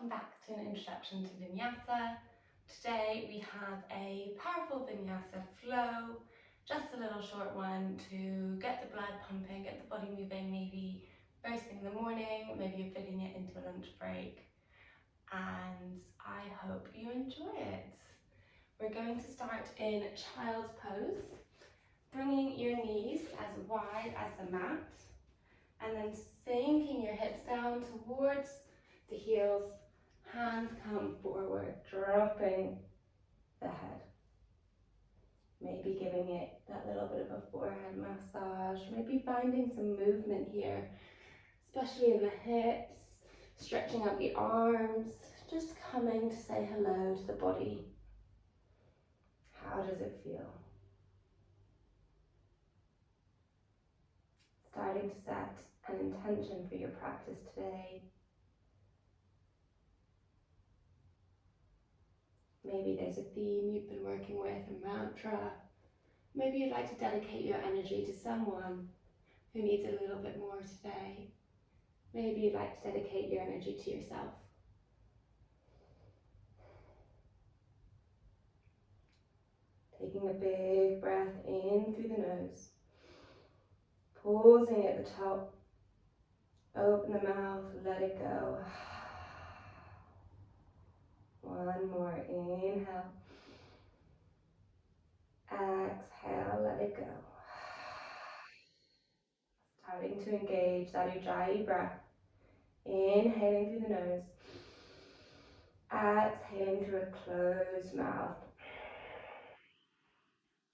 welcome back to an introduction to Vinyasa. Today we have a powerful Vinyasa flow, just a little short one to get the blood pumping, get the body moving, maybe first thing in the morning, maybe you're fitting it into a lunch break, and I hope you enjoy it. We're going to start in child's pose, bringing your knees as wide as the mat, and then sinking your hips down towards the heels, hands come forward, dropping the head. Maybe giving it that little bit of a forehead massage, maybe finding some movement here, especially in the hips, stretching out the arms, just coming to say hello to the body. How does it feel? Starting to set an intention for your practice today. Maybe there's a theme you've been working with, a mantra. Maybe you'd like to dedicate your energy to someone who needs a little bit more today. Maybe you'd like to dedicate your energy to yourself. Taking a big breath in through the nose. Pausing at the top. Open the mouth, let it go. One more, inhale. Exhale, let it go. Starting to engage that Ujjayi breath. Inhaling through the nose. Exhaling through a closed mouth.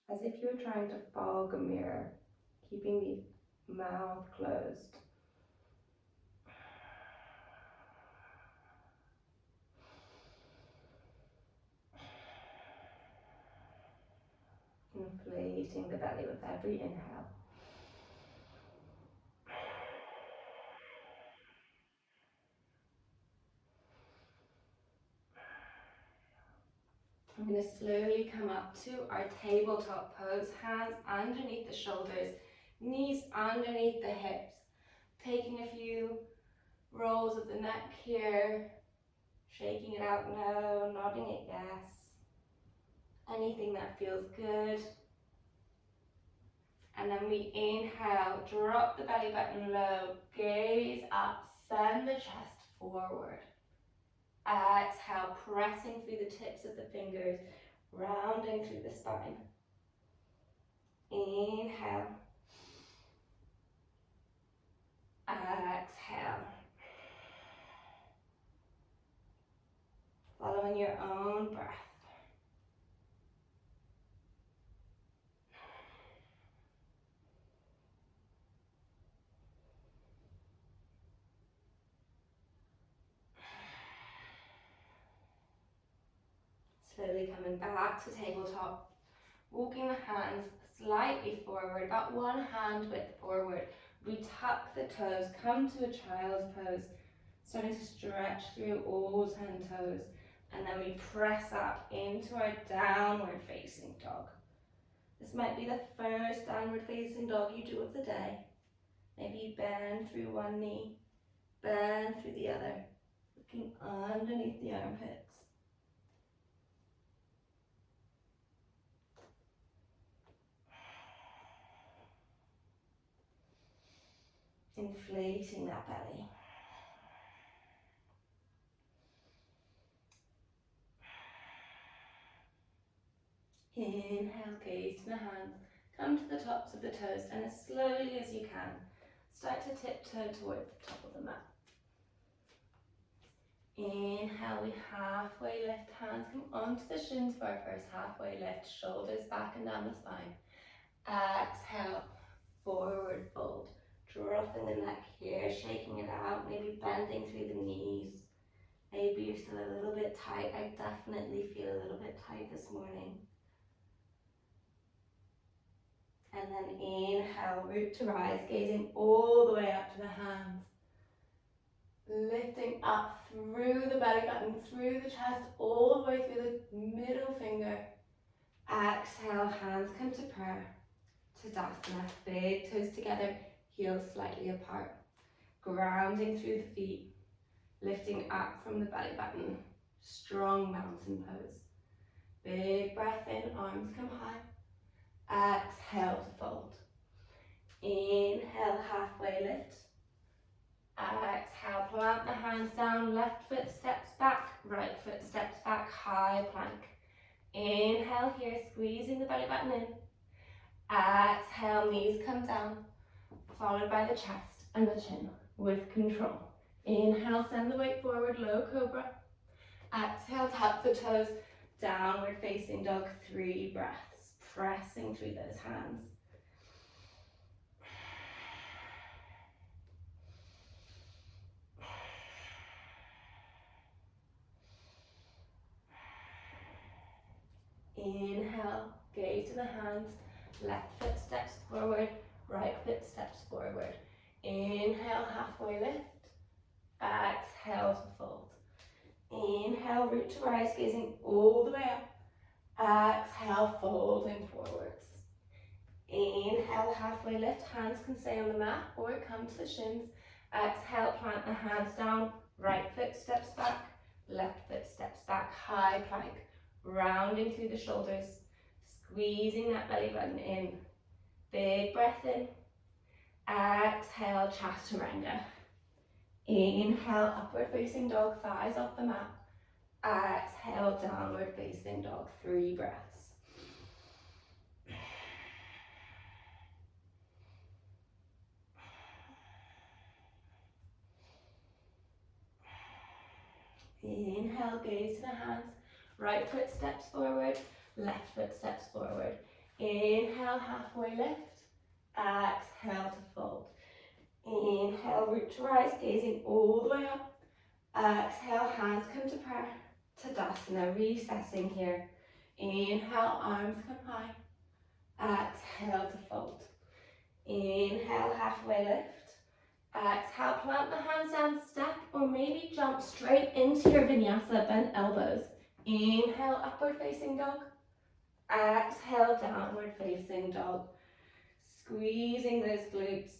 As if you were trying to fog a mirror, keeping the mouth closed. Inflating the belly with every inhale. I'm going to slowly come up to our tabletop pose, hands underneath the shoulders, knees underneath the hips, taking a few rolls of the neck here, shaking it out no, nodding it yes, anything that feels good. And then we inhale, drop the belly button low, gaze up, send the chest forward. Exhale, pressing through the tips of the fingers, rounding through the spine. Inhale. Exhale. Following your own breath. Slowly coming back to tabletop, walking the hands slightly forward, about one hand width forward. We tuck the toes, come to a child's pose, starting to stretch through all 10 toes, and then we press up into our downward facing dog. This might be the first downward facing dog you do of the day. Maybe you bend through one knee, bend through the other, looking underneath the armpits. Inflating that belly. Inhale, gaze to the hands, come to the tops of the toes, and as slowly as you can, start to tiptoe towards the top of the mat. Inhale, we halfway lift, hands come onto the shins for our first halfway lift, shoulders back and down the spine. Exhale, forward fold, dropping the neck here, shaking it out, maybe bending through the knees. Maybe you're still a little bit tight. I definitely feel a little bit tight this morning. And then inhale, root to rise, gazing all the way up to the hands. Lifting up through the belly button, through the chest, all the way through the middle finger. Exhale, hands come to prayer. Tadasana, big toes together, heels slightly apart. Grounding through the feet. lifting up from the belly button. Strong mountain pose. Big breath in, arms come high. Exhale to fold. Inhale, halfway lift. Exhale, plant the hands down, left foot steps back, right foot steps back, high plank. Inhale here, squeezing the belly button in. Exhale, knees come down, followed by the chest and the chin with control. Inhale, send the weight forward, low cobra. Exhale, tap the toes, downward facing dog, 3 breaths, pressing through those hands. Inhale, gaze to the hands, left foot steps forward, right foot steps forward. Inhale, halfway lift. Exhale to fold. Inhale, root to rise, gazing all the way up. Exhale, folding forwards. Inhale, halfway lift, hands can stay on the mat or come to the shins. Exhale, plant the hands down, right foot steps back, left foot steps back, high plank. Rounding through the shoulders, squeezing that belly button in. Big breath in. Exhale, chaturanga. Inhale, upward facing dog, thighs off the mat. Exhale, downward facing dog, 3 breaths. Inhale, gaze to the hands. Right foot steps forward, left foot steps forward. Inhale, halfway lift. Exhale to fold. Inhale, root to rise, gazing all the way up. Exhale, hands come to prayer. Tadasana, recessing here. Inhale, arms come high. Exhale to fold. Inhale, halfway lift. Exhale, plant the hands down, step or maybe jump straight into your vinyasa, bent elbows. Inhale, upward facing dog. Exhale, downward facing dog. Squeezing those glutes,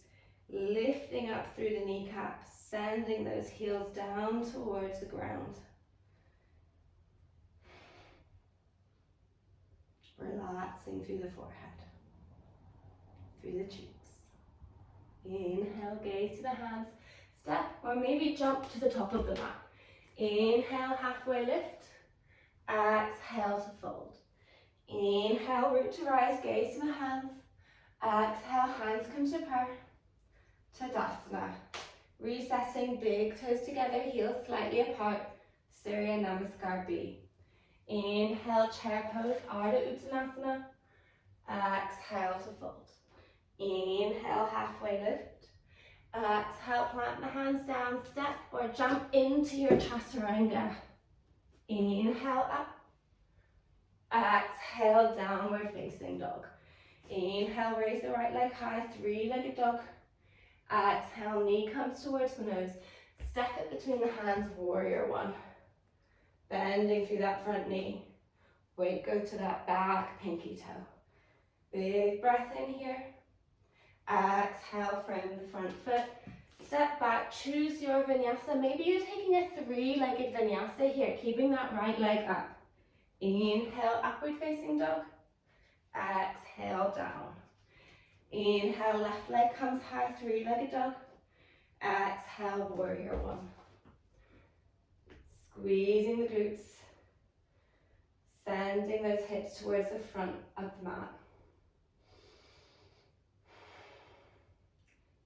lifting up through the kneecaps, sending those heels down towards the ground. Relaxing through the forehead, through the cheeks. Inhale, gaze to the hands, step or maybe jump to the top of the mat. Inhale, halfway lift. Exhale to fold. Inhale, root to rise, gaze to the hands. Exhale, hands come to prayer. Tadasana. Recessing, big toes together, heels slightly apart. Surya Namaskar B. Inhale, chair pose, Ardha Uttanasana. Exhale to fold. Inhale, halfway lift. Exhale, plant the hands down, step or jump into your chaturanga. Inhale up. Exhale, downward facing dog. Inhale, raise the right leg high, 3-legged dog. Exhale, knee comes towards the nose. Step it between the hands, warrior 1. Bending through that front knee. Weight go to that back pinky toe. Big breath in here. Exhale, frame the front foot. Step back, choose your vinyasa. Maybe you're taking a 3-legged vinyasa here, keeping that right leg up. Inhale, upward facing dog. Exhale, down. Inhale, left leg comes high, 3-legged dog. Exhale, warrior 1. Squeezing the glutes. Sending those hips towards the front of the mat.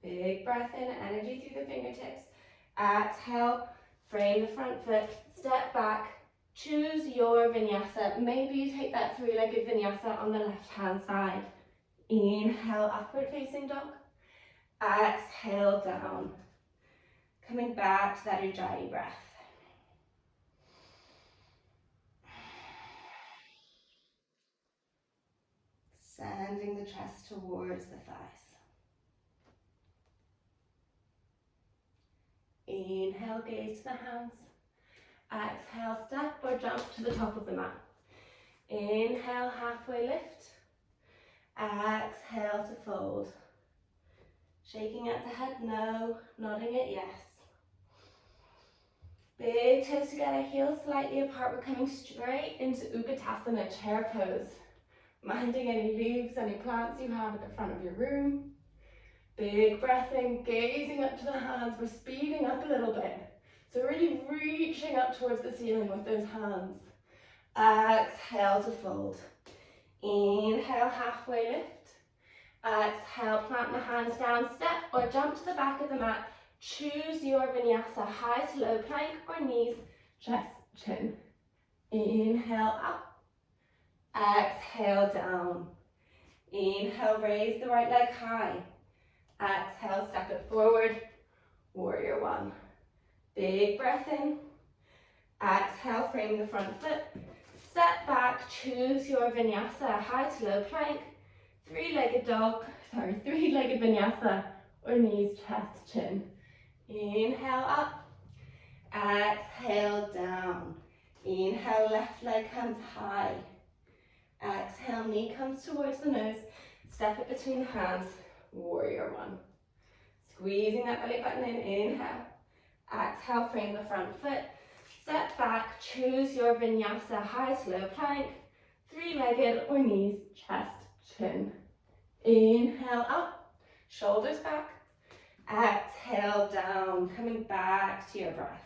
Big breath in, energy through the fingertips. Exhale, frame the front foot, step back, choose your vinyasa. Maybe you take that 3-legged vinyasa on the left-hand side. Inhale, upward facing dog. Exhale, down. Coming back to that Ujjayi breath. Sending the chest towards the thighs. Inhale, gaze to the hands. Exhale, step or jump to the top of the mat. Inhale, halfway lift. Exhale to fold. Shaking at the head, no. Nodding it, yes. Big toes together, heels slightly apart. We're coming straight into Utkatasana, chair pose. Minding any leaves, any plants you have at the front of your room. Big breath in, gazing up to the hands. We're speeding up a little bit. So really reaching up towards the ceiling with those hands. Exhale to fold. Inhale, halfway lift. Exhale, plant the hands down, step or jump to the back of the mat. Choose your vinyasa, high to low plank or knees, chest, chin. Inhale up. Exhale down. Inhale, raise the right leg high. Exhale, step it forward. Warrior one. Big breath in. Exhale, frame the front foot. Step back, choose your vinyasa, high to low plank. Three-legged vinyasa, or knees, chest, chin. Inhale up. Exhale down. Inhale, left leg comes high. Exhale, knee comes towards the nose. Step it between the hands. Warrior one. Squeezing that belly button in. Inhale. Exhale, frame the front foot. Step back, choose your vinyasa, high to low plank. Three-legged or knees, chest, chin. Inhale up, shoulders back. Exhale down, coming back to your breath.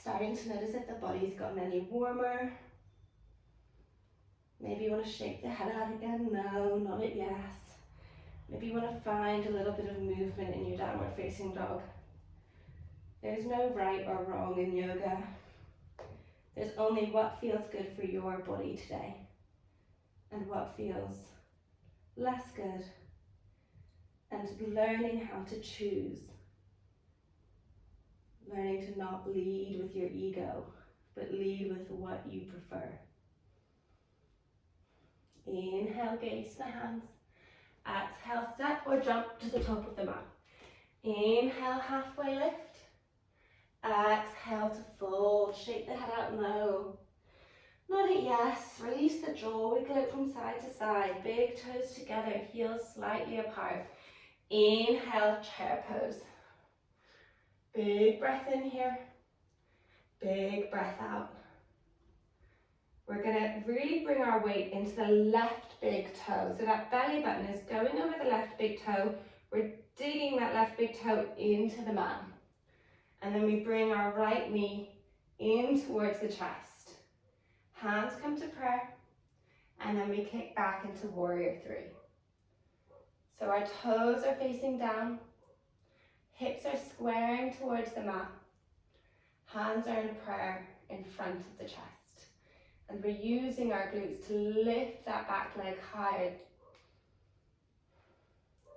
Starting to notice if the body's gotten any warmer. Maybe you want to shake the head out again. No, not a yes. Maybe you want to find a little bit of movement in your downward facing dog. There's no right or wrong in yoga. There's only what feels good for your body today and what feels less good, and learning how to choose. Learning to not lead with your ego, but lead with what you prefer. Inhale, gaze the hands. Exhale, step or jump to the top of the mat. Inhale, halfway lift. Exhale to fold, shake the head out low. Not a yes, release the jaw, wiggle it from side to side. Big toes together, heels slightly apart. Inhale, chair pose. Big breath in here, big breath out. We're gonna really bring our weight into the left big toe. So that belly button is going over the left big toe. We're digging that left big toe into the mat. And then we bring our right knee in towards the chest. Hands come to prayer. And then we kick back into warrior three. So our toes are facing down. Hips are squaring towards the mat. Hands are in prayer in front of the chest. And we're using our glutes to lift that back leg higher.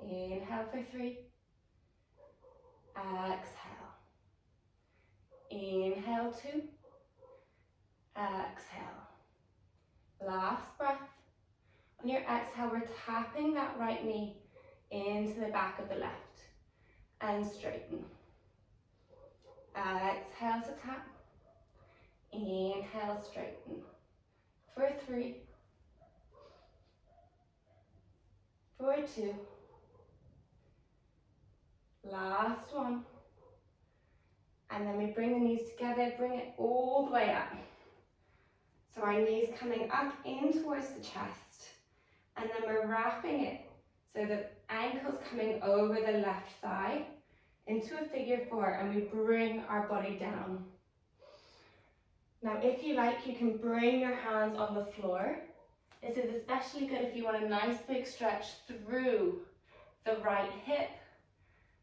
Inhale for 3. Exhale. Inhale 2. Exhale. Last breath. On your exhale, we're tapping that right knee into the back of the left and straighten. Exhale to tap. Inhale, straighten. For 3. For 2. Last one. And then we bring the knees together, bring it all the way up. So our knees coming up in towards the chest. And then we're wrapping it so the ankles coming over the left thigh into a figure 4, and we bring our body down. Now, if you like, you can bring your hands on the floor. This is especially good if you want a nice big stretch through the right hip,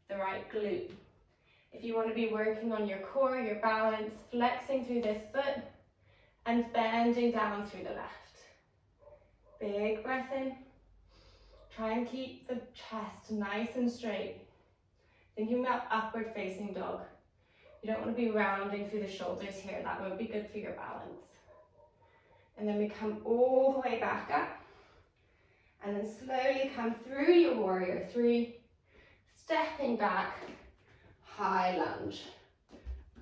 the right glute. If you want to be working on your core, your balance, flexing through this foot and bending down through the left. Big breath in. Try and keep the chest nice and straight. Thinking about upward facing dog. You don't want to be rounding through the shoulders here. That won't be good for your balance. And then we come all the way back up. And then slowly come through your warrior 3. Stepping back, high lunge.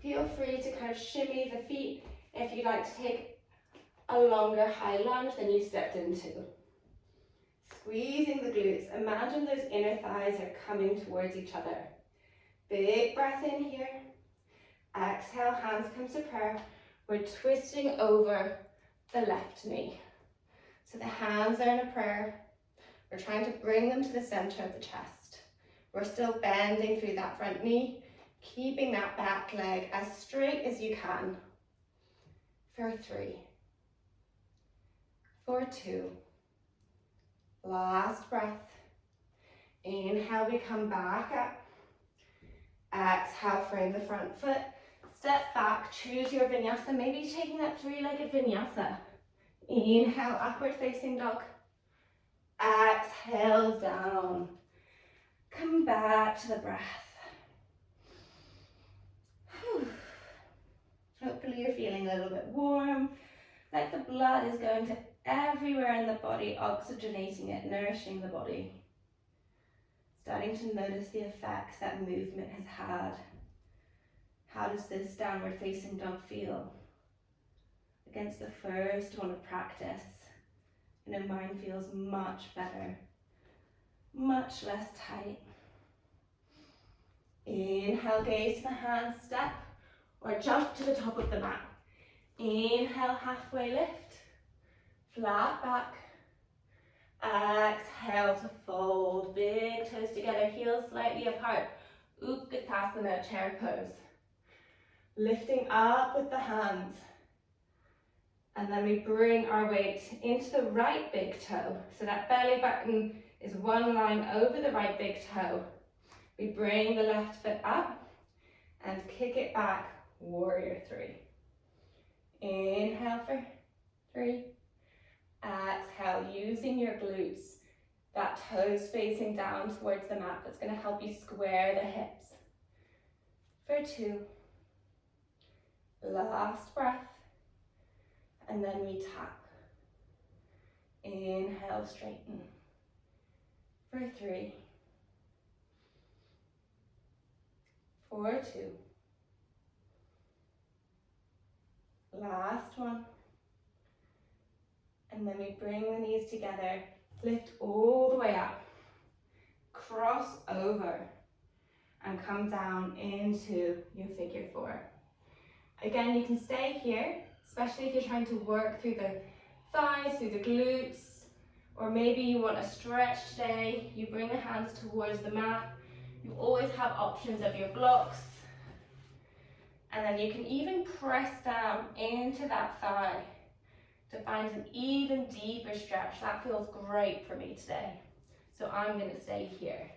Feel free to kind of shimmy the feet if you'd like to take a longer high lunge than you stepped into. Squeezing the glutes. Imagine those inner thighs are coming towards each other. Big breath in here. Exhale, hands come to prayer. We're twisting over the left knee. So the hands are in a prayer. We're trying to bring them to the center of the chest. We're still bending through that front knee, keeping that back leg as straight as you can. For 3, for 2. Last breath. Inhale, we come back up. Exhale, frame the front foot. Step back, choose your vinyasa. Maybe taking that 3-legged vinyasa. Inhale, upward facing dog. Exhale, down. Come back to the breath. Whew. Hopefully you're feeling a little bit warm, like the blood is going to everywhere in the body, oxygenating it, nourishing the body. Starting to notice the effects that movement has had. How does this downward facing dog feel against the first one of practice? You know, mine feels much better, much less tight. Inhale, gaze to the hands, step or jump to the top of the mat. Inhale, halfway lift, flat back. Exhale to fold, big toes together, heels slightly apart. Utkatasana, chair pose. Lifting up with the hands. And then we bring our weight into the right big toe. So that belly button is one line over the right big toe. We bring the left foot up and kick it back, warrior 3. Inhale for 3. Exhale, using your glutes, that toes facing down towards the mat. That's going to help you square the hips. For 2. Last breath. And then we tap. Inhale, straighten. For 3. For 2. Last one. And then we bring the knees together, lift all the way up, cross over, and come down into your figure 4. Again, you can stay here, especially if you're trying to work through the thighs, through the glutes, or maybe you want a stretch today. You bring the hands towards the mat. You always have options of your blocks. And then you can even press down into that thigh to find an even deeper stretch. That feels great for me today. So I'm going to stay here.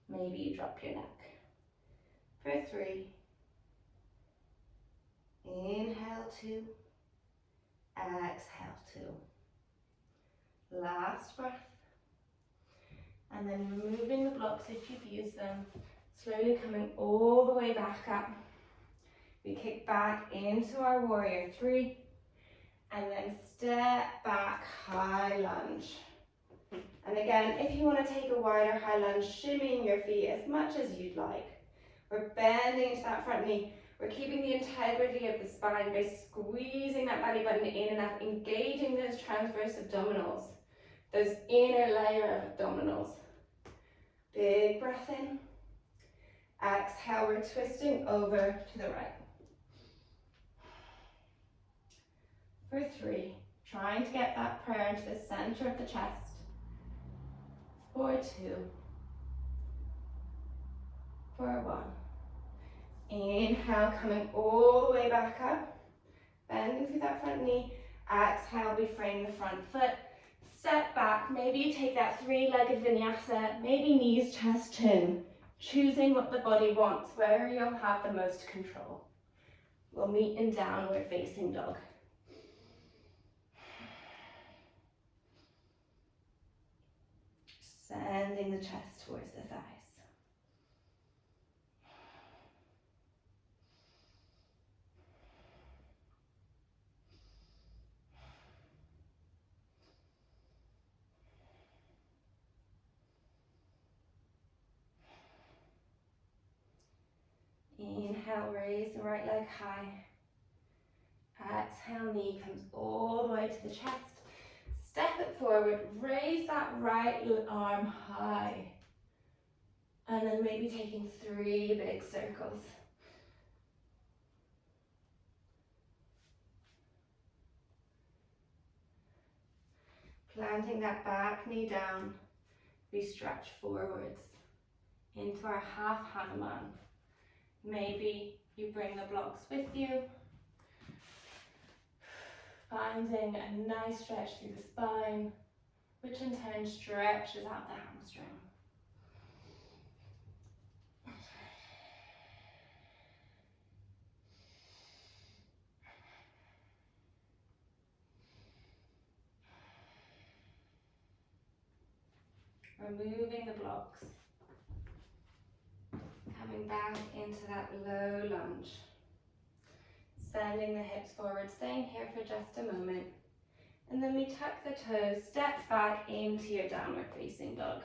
Maybe you drop your neck. For 3. Inhale 2. Exhale 2. Last breath. And then removing the blocks if you've used them. Slowly coming all the way back up. We kick back into our warrior 3. And then step back, high lunge. And again, if you want to take a wider high lunge, shimmying your feet as much as you'd like. We're bending into that front knee. We're keeping the integrity of the spine by squeezing that belly button in and up, engaging those transverse abdominals, those inner layer of abdominals. Big breath in. Exhale, we're twisting over to the right. For 3, trying to get that prayer into the center of the chest. For 2. For 1. Inhale, coming all the way back up. Bending through that front knee. Exhale, we frame the front foot. Step back. Maybe you take that 3-legged vinyasa. Maybe knees, chest, chin. Choosing what the body wants, where you'll have the most control. We'll meet in downward facing dog. Sending the chest towards the thighs. Inhale, raise the right leg high. Exhale, knee comes all the way to the chest. Step it forward, raise that right arm high. And then maybe taking 3 big circles. Planting that back knee down, we stretch forwards into our half Hanuman. Maybe you bring the blocks with you, finding a nice stretch through the spine, which in turn stretches out the hamstring. Removing the blocks, coming back into that low lunge, sending the hips forward, staying here for just a moment, and then we tuck the toes, step back into your downward facing dog.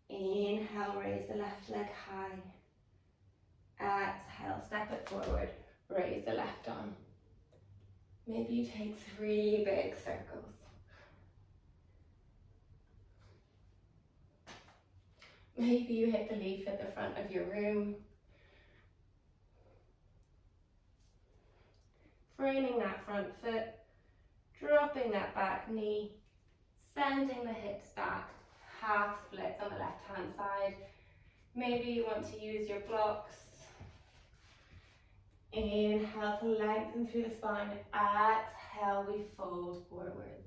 Inhale, raise the left leg high. Exhale, step it forward, raise the left arm. Maybe you take 3 big circles. Maybe you hit the leaf at the front of your room. Framing that front foot, dropping that back knee, sending the hips back, half splits on the left hand side. Maybe you want to use your blocks. Inhale to lengthen through the spine. Exhale, we fold forwards.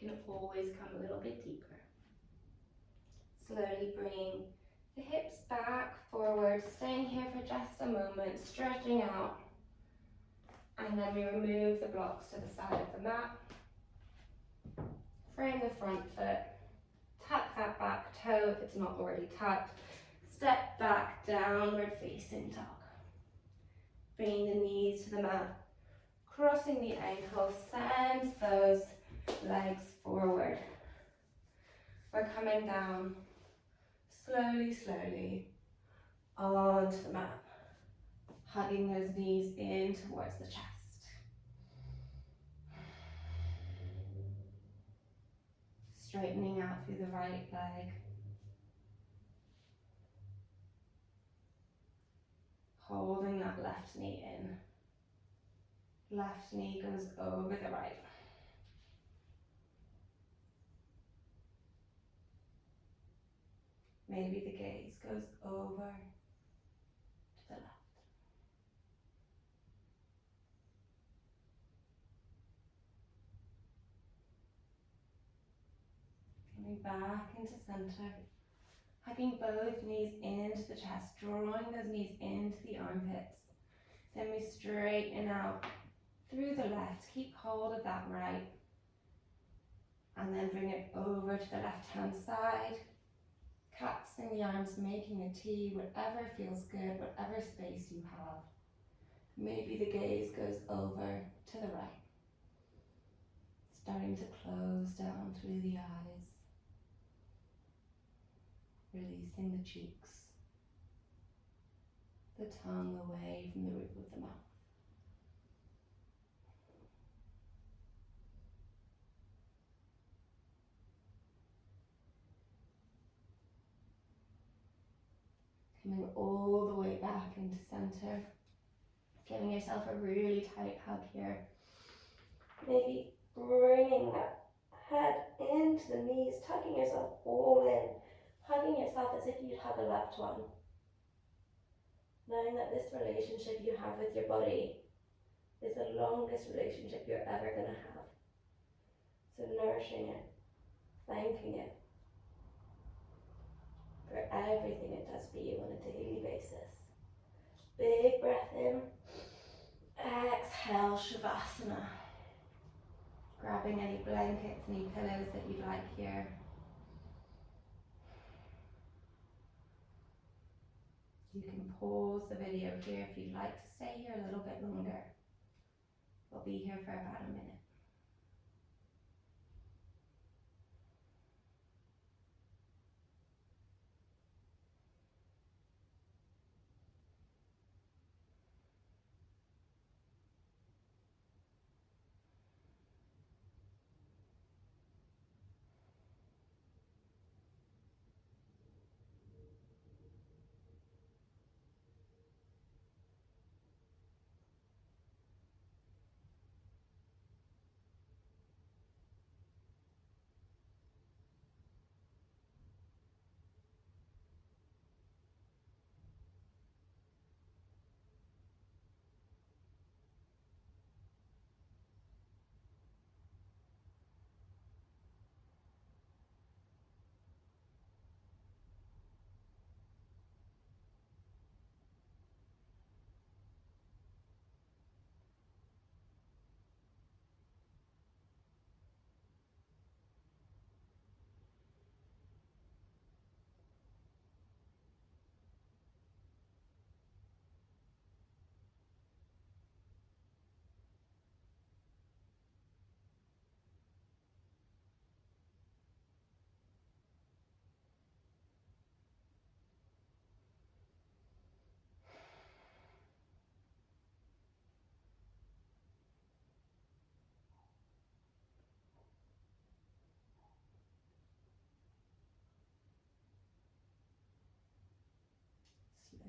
You can always come a little bit deeper. Slowly bringing the hips back, forward, staying here for just a moment, stretching out. And then we remove the blocks to the side of the mat. Frame the front foot, tuck that back toe if it's not already tucked. Step back, downward facing dog. Bring the knees to the mat, crossing the ankles, send those legs forward. We're coming down slowly, slowly onto the mat, hugging those knees in towards the chest. Straightening out through the right leg. Holding that left knee in. Left knee goes over the right. Maybe the gaze goes over to the left. Coming back into center. Hugging both knees into the chest, drawing those knees into the armpits. Then we straighten out through the left, keep hold of that right. And then bring it over to the left-hand side. Capsing the arms, making a T, whatever feels good, whatever space you have. Maybe the gaze goes over to the right. Starting to close down through the eyes. Releasing the cheeks. The tongue away from the roof of the mouth. Coming all the way back into center. Giving yourself a really tight hug here. Maybe bringing that head into the knees, tucking yourself all in. Hugging yourself as if you'd hug a loved one. Knowing that this relationship you have with your body is the longest relationship you're ever going to have. So nourishing it, thanking it for everything it does for you on a daily basis. Big breath in. Exhale, Shavasana. Grabbing any blankets, any pillows that you'd like here. You can pause the video here if you'd like to stay here a little bit longer. We'll be here for about a minute.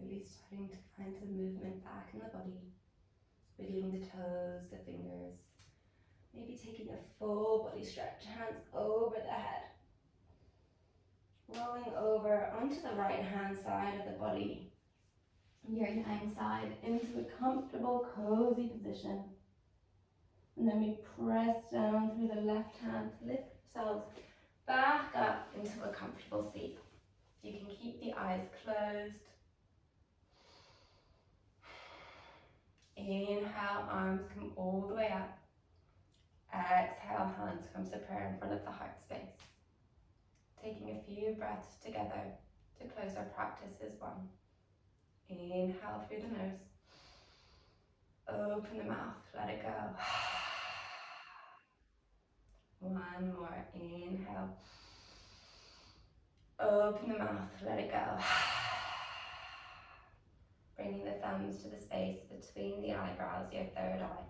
Slowly starting to find some movement back in the body. Wiggling the toes, the fingers. Maybe taking a full body stretch, hands over the head. Rolling over onto the right hand side of the body. Your yang side into a comfortable, cozy position. And then we press down through the left hand to lift ourselves back up into a comfortable seat. You can keep the eyes closed. Inhale, arms come all the way up. Exhale, hands come to prayer in front of the heart space. Taking a few breaths together to close our practice as one. Inhale through the nose. Open the mouth, let it go. One more, inhale. Open the mouth, let it go. Bringing the thumbs to the space between the eyebrows, your third eye,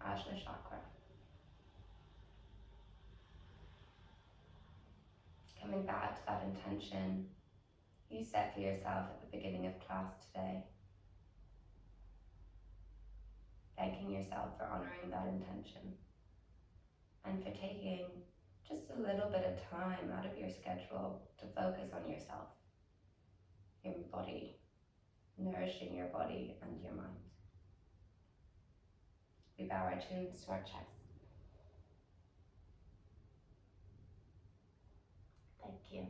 Ajna chakra. Coming back to that intention you set for yourself at the beginning of class today. Thanking yourself for honoring that intention and for taking just a little bit of time out of your schedule to focus on yourself, your body, nourishing your body and your mind. We bow our tunes to our chest. Thank you.